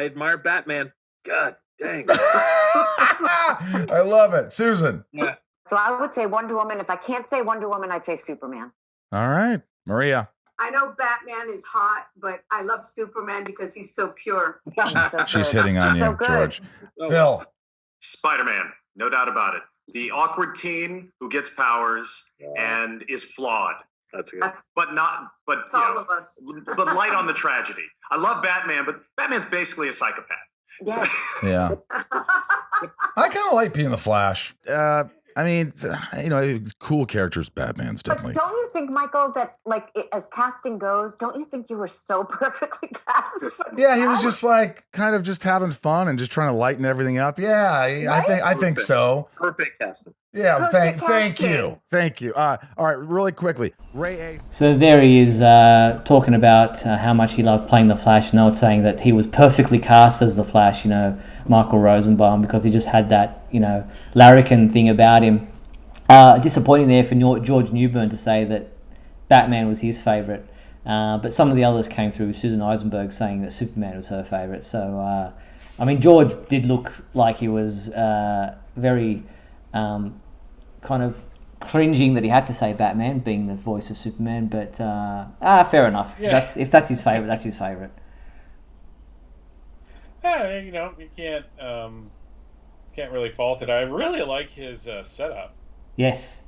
admire Batman. God dang. I love it. Susan. Yeah. So I would say Wonder Woman. If I can't say Wonder Woman, I'd say Superman. All right. Maria. I know Batman is hot, but I love Superman because he's so pure. She's hitting on you, George. Phil. Spider-Man, no doubt about it. The awkward teen who gets powers and is flawed. That's good. But all of us. But light on the tragedy. I love Batman, but Batman's basically a psychopath. Yes. Yeah. I kind of like being the Flash. Cool characters, Batman's definitely. But don't you think, Michael, that as casting goes, don't you think you were so perfectly cast? Yeah, he was just kind of just having fun and just trying to lighten everything up. Yeah, I think so. Perfect casting. Yeah, thank you. All right, really quickly, Ray Ace. So there he is talking about how much he loved playing the Flash, not saying that he was perfectly cast as the Flash, Michael Rosenbaum, because he just had that, larrikin thing about him. Disappointing there for George Newbern to say that Batman was his favourite, but some of the others came through with Susan Eisenberg saying that Superman was her favourite. So, George did look like he was very kind of cringing that he had to say Batman, being the voice of Superman, but fair enough. Yeah. If that's his favourite, that's his favourite. Yeah, you can't really fault it. I really like his setup. Yes.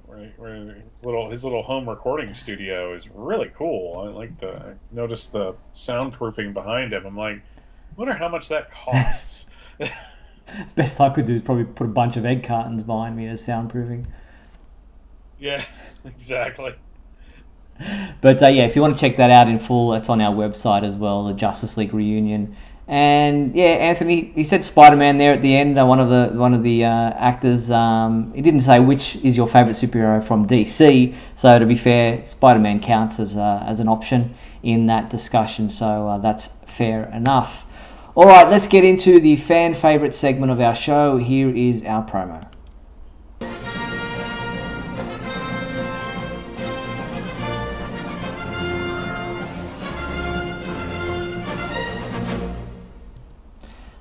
Where his little home recording studio is really cool. I noticed the soundproofing behind him. I'm like, I wonder how much that costs. Best I could do is probably put a bunch of egg cartons behind me as soundproofing. Yeah, exactly. But yeah, if you want to check that out in full, it's on our website as well, the Justice League reunion. And yeah, Anthony, he said Spider-Man there at the end. One of the actors, he didn't say which is your favorite superhero from DC. So to be fair, Spider-Man counts as an option in that discussion. So that's fair enough. All right, let's get into the fan favorite segment of our show. Here is our promo.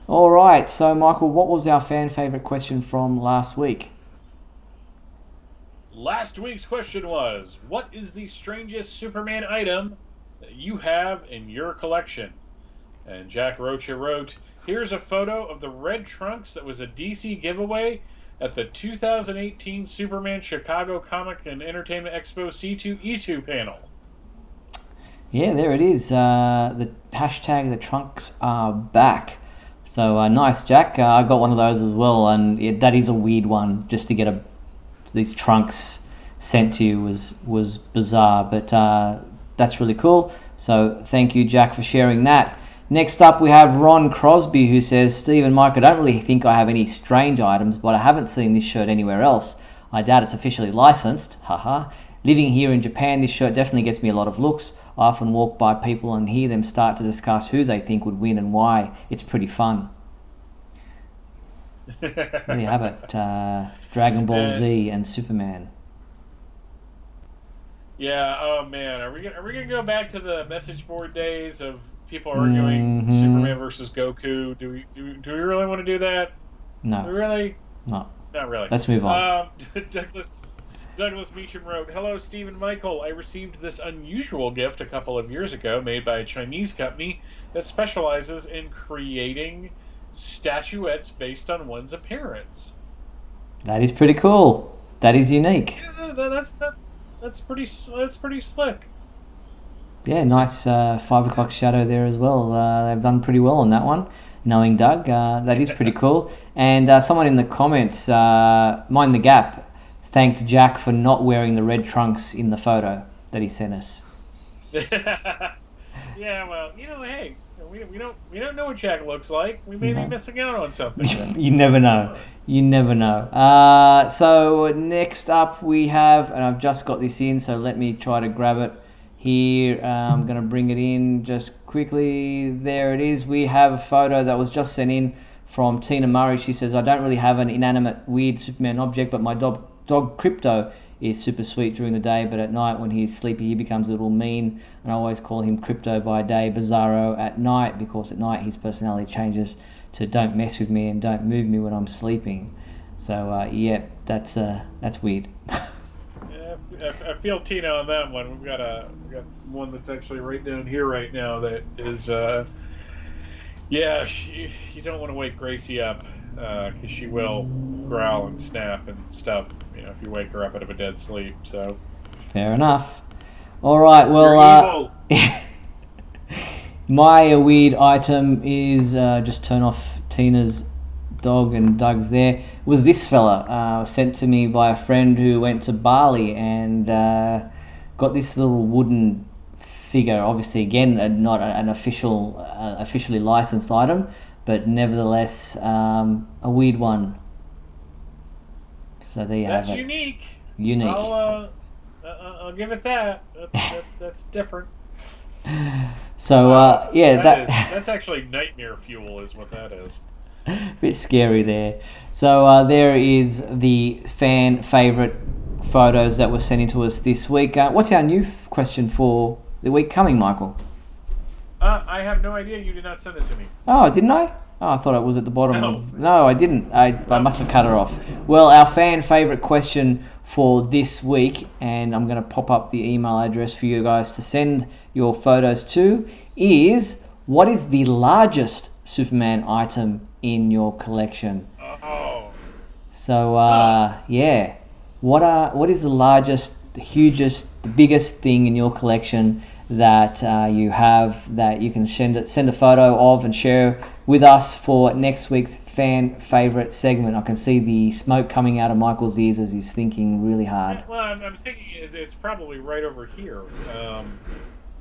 All right, so Michael, what was our fan favorite question from last week? Last week's question was, what is the strangest Superman item that you have in your collection? And Jack Rocha wrote, here's a photo of the red trunks that was a DC giveaway at the 2018 Superman Chicago Comic and Entertainment Expo C2E2 panel. Yeah, there it is. The hashtag the trunks are back. So nice, Jack. I got one of those as well, and that is a weird one. Just to get these trunks sent to you was bizarre, but that's really cool. So thank you, Jack, for sharing that. Next up, we have Ron Crosby, who says, Steve and Mike, I don't really think I have any strange items, but I haven't seen this shirt anywhere else. I doubt it's officially licensed. Haha. Living here in Japan, this shirt definitely gets me a lot of looks. I often walk by people and hear them start to discuss who they think would win and why. It's pretty fun. So there you have it. Dragon Ball Z and Superman. Yeah. Oh man, are we gonna go back to the message board days of people arguing Superman versus Goku? Do we really want to do that? No. Do we really? No. Not really. Let's move on. Douglas Meacham wrote, hello, Steve and Michael. I received this unusual gift a couple of years ago made by a Chinese company that specializes in creating statuettes based on one's appearance. That is pretty cool. That is unique. Yeah, that's pretty slick. Yeah, nice 5 o'clock shadow there as well. They've done pretty well on that one. Knowing Doug, that is pretty cool. And someone in the comments, Mind the Gap, thanked Jack for not wearing the red trunks in the photo that he sent us. Yeah, well, hey, we don't know what Jack looks like. We may be missing out on something. You never know. You never know. So next up we have, and I've just got this in, so let me try to grab it here. I'm going to bring it in just quickly. There it is. We have a photo that was just sent in from Tina Murray. She says, I don't really have an inanimate weird Superman object, but my dog Crypto is super sweet during the day, but at night when he's sleepy he becomes a little mean, and I always call him Crypto by day, Bizarro at night, because at night his personality changes to don't mess with me and don't move me when I'm sleeping. So yeah, that's weird. Yeah, I feel Tina on that one. We've got one that's actually right down here right now that is you don't want to wake Gracie up because she will growl and snap and stuff, if you wake her up out of a dead sleep. So fair enough. All right, well, my weird item is just turn off Tina's dog and Doug's there. Was this fella sent to me by a friend who went to Bali and got this little wooden figure. Obviously, again, not an officially licensed item, but nevertheless a weird one. So there you have it. That's unique. Unique. I'll give it that. That's different. So yeah, that's actually nightmare fuel, is what that is. A bit scary there. So there is the fan favorite photos that were sent in to us this week. What's our new question for the week coming, Michael? I have no idea. You did not send it to me. Oh, didn't I? Oh, I thought it was at the bottom. No, I didn't. I must have cut it off. Well, our fan favorite question for this week, and I'm going to pop up the email address for you guys to send your photos to, is what is the largest Superman item in your collection? Oh. So, yeah. What is the largest, the hugest, the biggest thing in your collection that you have that you can send a photo of and share with us for next week's fan favorite segment. I can see the smoke coming out of Michael's ears as he's thinking really hard. Well, I'm thinking it's probably right over here.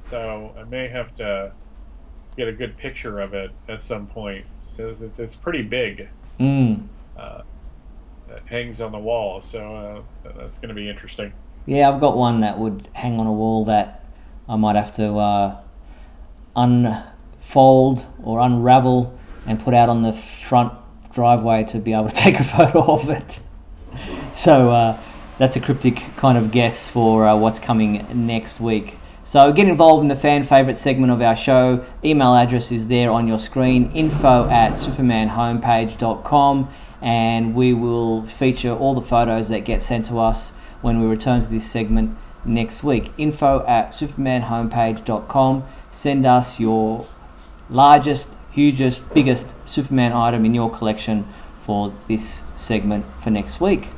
So I may have to get a good picture of it at some point, because it's pretty big. It hangs on the wall, so that's going to be interesting. Yeah, I've got one that would hang on a wall that I might have to unfold or unravel and put out on the front driveway to be able to take a photo of it. So that's a cryptic kind of guess for what's coming next week. So get involved in the fan favourite segment of our show. Email address is there on your screen, info@supermanhomepage.com, and we will feature all the photos that get sent to us when we return to this segment next week. info@supermanhomepage.com. Send us your largest, hugest, biggest Superman item in your collection for this segment for next week.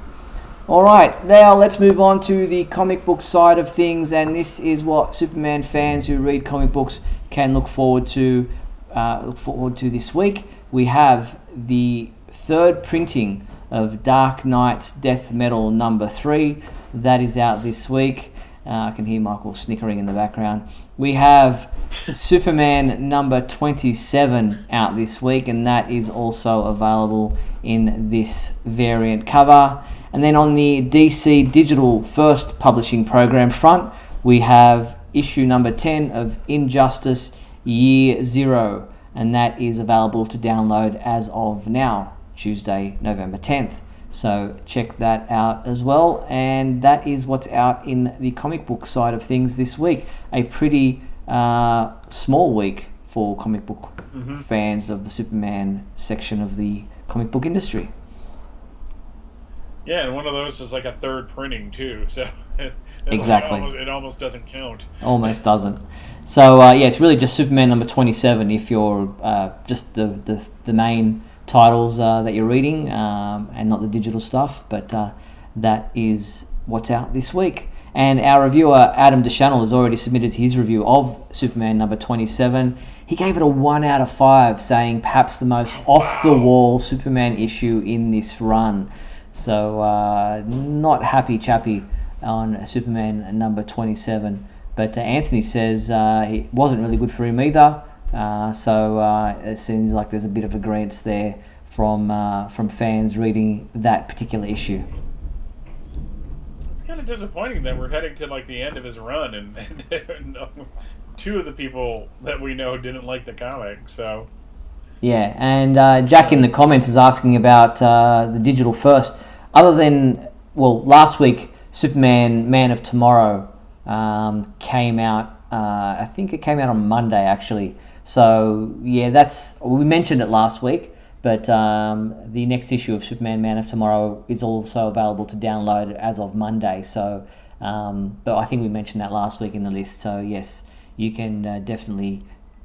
Alright, now let's move on to the comic book side of things, and this is what Superman fans who read comic books can look forward to this week. We have the third printing of Dark Knight's Death Metal number 3. That is out this week. I can hear Michael snickering in the background. We have Superman number 27 out this week, and that is also available in this variant cover. And then on the DC Digital First Publishing Program front, we have issue number 10 of Injustice Year Zero, and that is available to download as of now, Tuesday, November 10th. So check that out as well. And that is what's out in the comic book side of things this week. A pretty small week for comic book fans of the Superman section of the comic book industry. Yeah, and one of those is like a third printing too, so Exactly. It almost doesn't count. Almost doesn't. So yeah, it's really just Superman number 27 if you're just the main titles that you're reading and not the digital stuff, but that is what's out this week. And our reviewer Adam DeChannel has already submitted his review of Superman number 27. He gave it a 1 out of 5, saying perhaps the most off-the-wall Superman issue in this run. So not happy chappy on Superman number 27. But Anthony says it wasn't really good for him either. So it seems like there's a bit of agreement there from fans reading that particular issue. It's kind of disappointing that we're heading to like the end of his run, and two of the people that we know didn't like the comic. So yeah, and Jack in the comments is asking about the digital first. Other than, well, last week Superman Man of Tomorrow came out. I think it came out on Monday actually. So yeah, we mentioned it last week, but the next issue of Superman Man of Tomorrow is also available to download as of Monday. So, but I think we mentioned that last week in the list. So yes, you can definitely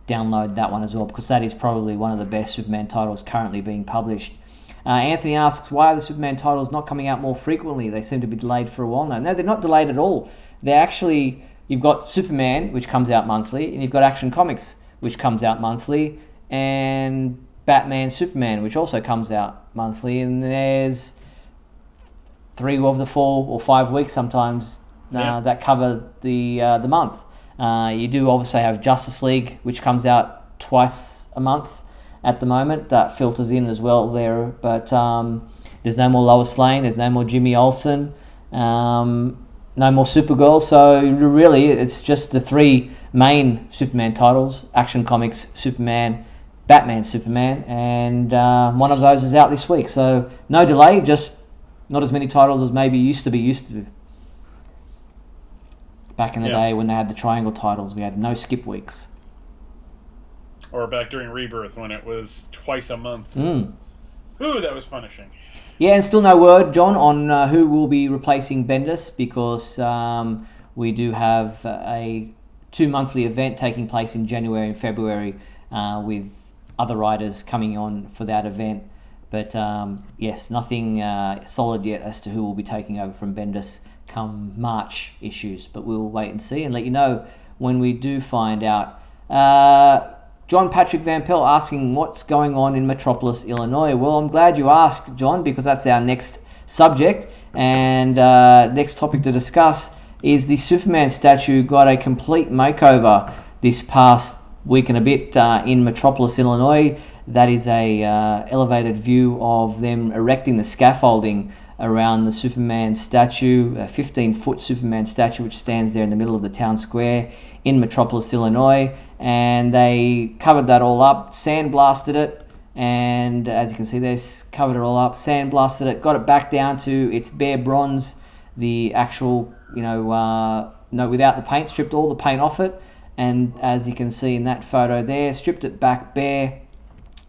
download that one as well, because that is probably one of the best Superman titles currently being published. Anthony asks, why are the Superman titles not coming out more frequently? They seem to be delayed for a while now. No, they're not delayed at all. They're actually, you've got Superman, which comes out monthly, and you've got Action Comics, which comes out monthly, and Batman Superman, which also comes out monthly, and there's 3 of the 4 or 5 weeks sometimes that cover the month. You do obviously have Justice League, which comes out twice a month at the moment. That filters in as well there, but there's no more Lois Lane, there's no more Jimmy Olsen, no more Supergirl, so really it's just the 3 main Superman titles: Action Comics, Superman, Batman Superman, and one of those is out this week. So no delay, just not as many titles as maybe used to be. Back in the day when they had the triangle titles, we had no skip weeks. Or back during Rebirth when it was twice a month. Ooh, that was punishing. Yeah, and still no word, John, on who will be replacing Bendis, because we do have a 2 monthly event taking place in January and February with other writers coming on for that event. But yes, nothing solid yet as to who will be taking over from Bendis come March issues. But we'll wait and see and let you know when we do find out. John Patrick Van Pelt asking what's going on in Metropolis, Illinois. Well, I'm glad you asked, John, because that's our next subject. And next topic to discuss is the Superman statue got a complete makeover this past week and a bit in Metropolis, Illinois. That is a elevated view of them erecting the scaffolding around the Superman statue, a 15-foot Superman statue which stands there in the middle of the town square in Metropolis, Illinois. And they covered that all up, sandblasted it, and as you can see there, covered it all up, sandblasted it, got it back down to its bare bronze, the actual, no, without the paint, stripped all the paint off it, and as you can see in that photo there, stripped it back bare,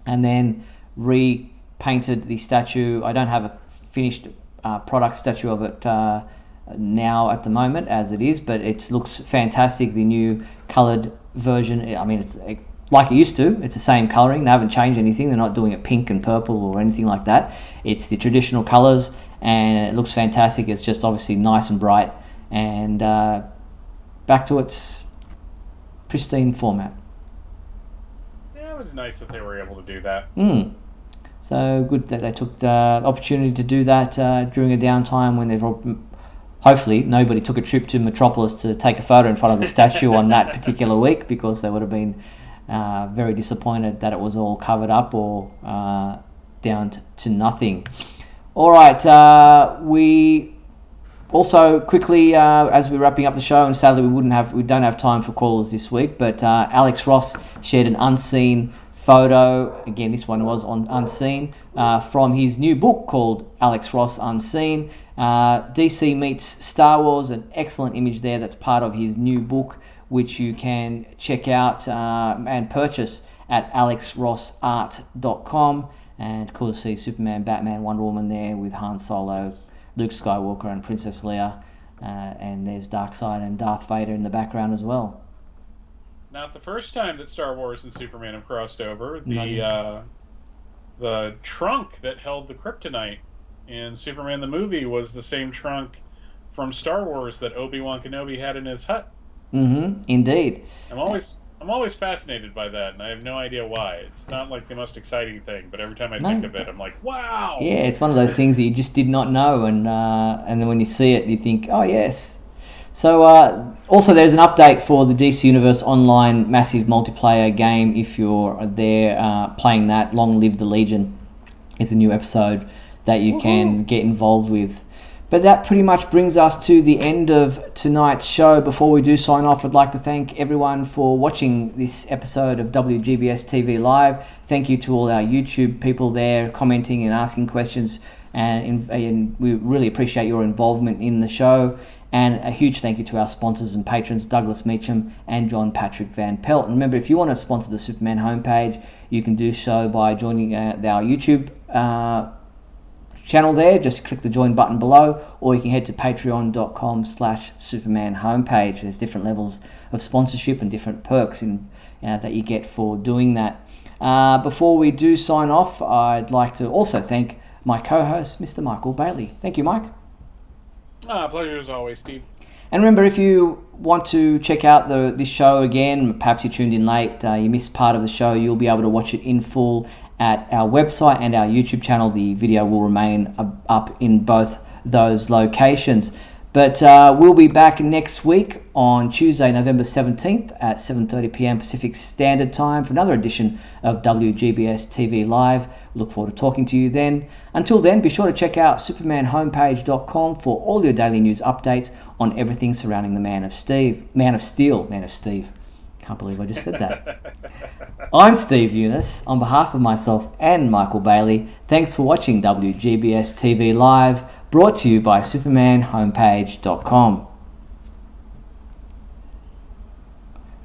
and then repainted the statue. I don't have a finished product statue of it now at the moment as it is, but it looks fantastic, the new coloured version. I mean, it's like it used to. It's the same colouring. They haven't changed anything. They're not doing it pink and purple or anything like that. It's the traditional colours, and it looks fantastic. It's just obviously nice and bright, and back to its pristine format. Yeah, it was nice that they were able to do that. So good that they took the opportunity to do that during a downtime when they've hopefully nobody took a trip to Metropolis to take a photo in front of the statue on that particular week, because they would have been very disappointed that it was all covered up or down to nothing. All right, we also quickly, as we're wrapping up the show, and sadly we don't have time for callers this week, but Alex Ross shared an unseen photo, again this one was on Unseen, from his new book called Alex Ross Unseen. DC meets Star Wars, an excellent image there that's part of his new book, which you can check out and purchase at alexrossart.com. And cool to see Superman, Batman, Wonder Woman there with Han Solo, Luke Skywalker and Princess Leia, and there's Darkseid and Darth Vader in the background as well. Not the first time that Star Wars and Superman have crossed over. The trunk that held the kryptonite in Superman the movie was the same trunk from Star Wars that Obi-Wan Kenobi had in his hut. Indeed. I'm always fascinated by that, and I have no idea why. It's not like the most exciting thing, but every time I think of it, I'm like, wow! Yeah, it's one of those things that you just did not know, and then when you see it, you think, oh yes. So also there's an update for the DC Universe Online massive multiplayer game. If you're there playing that, Long Live the Legion is a new episode that you can get involved with. But that pretty much brings us to the end of tonight's show. Before we do sign off, I'd like to thank everyone for watching this episode of WGBS TV Live. Thank you to all our YouTube people there commenting and asking questions, and we really appreciate your involvement in the show. And a huge thank you to our sponsors and patrons, Douglas Meacham and John Patrick Van Pelt. And remember, if you want to sponsor the Superman homepage, you can do so by joining our YouTube channel there. Just click the join button below, or you can head to patreon.com/Superman homepage. There's different levels of sponsorship and different perks that you get for doing that. Before we do sign off, I'd like to also thank my co-host, Mr. Michael Bailey. Thank you, Mike. Pleasure as always, Steve. And remember, if you want to check out this show again, perhaps you tuned in late, you missed part of the show, you'll be able to watch it in full at our website and our YouTube channel. The video will remain up in both those locations. But we'll be back next week on Tuesday, November 17th at 7:30 p.m. Pacific Standard Time for another edition of WGBS TV Live. Look forward to talking to you then. Until then, be sure to check out supermanhomepage.com for all your daily news updates on everything surrounding the Man of Steel. Can't believe I just said that. I'm Steve Eunice. On behalf of myself and Michael Bailey, thanks for watching WGBS TV Live, brought to you by supermanhomepage.com.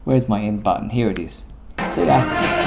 Where's my end button? Here it is. See ya.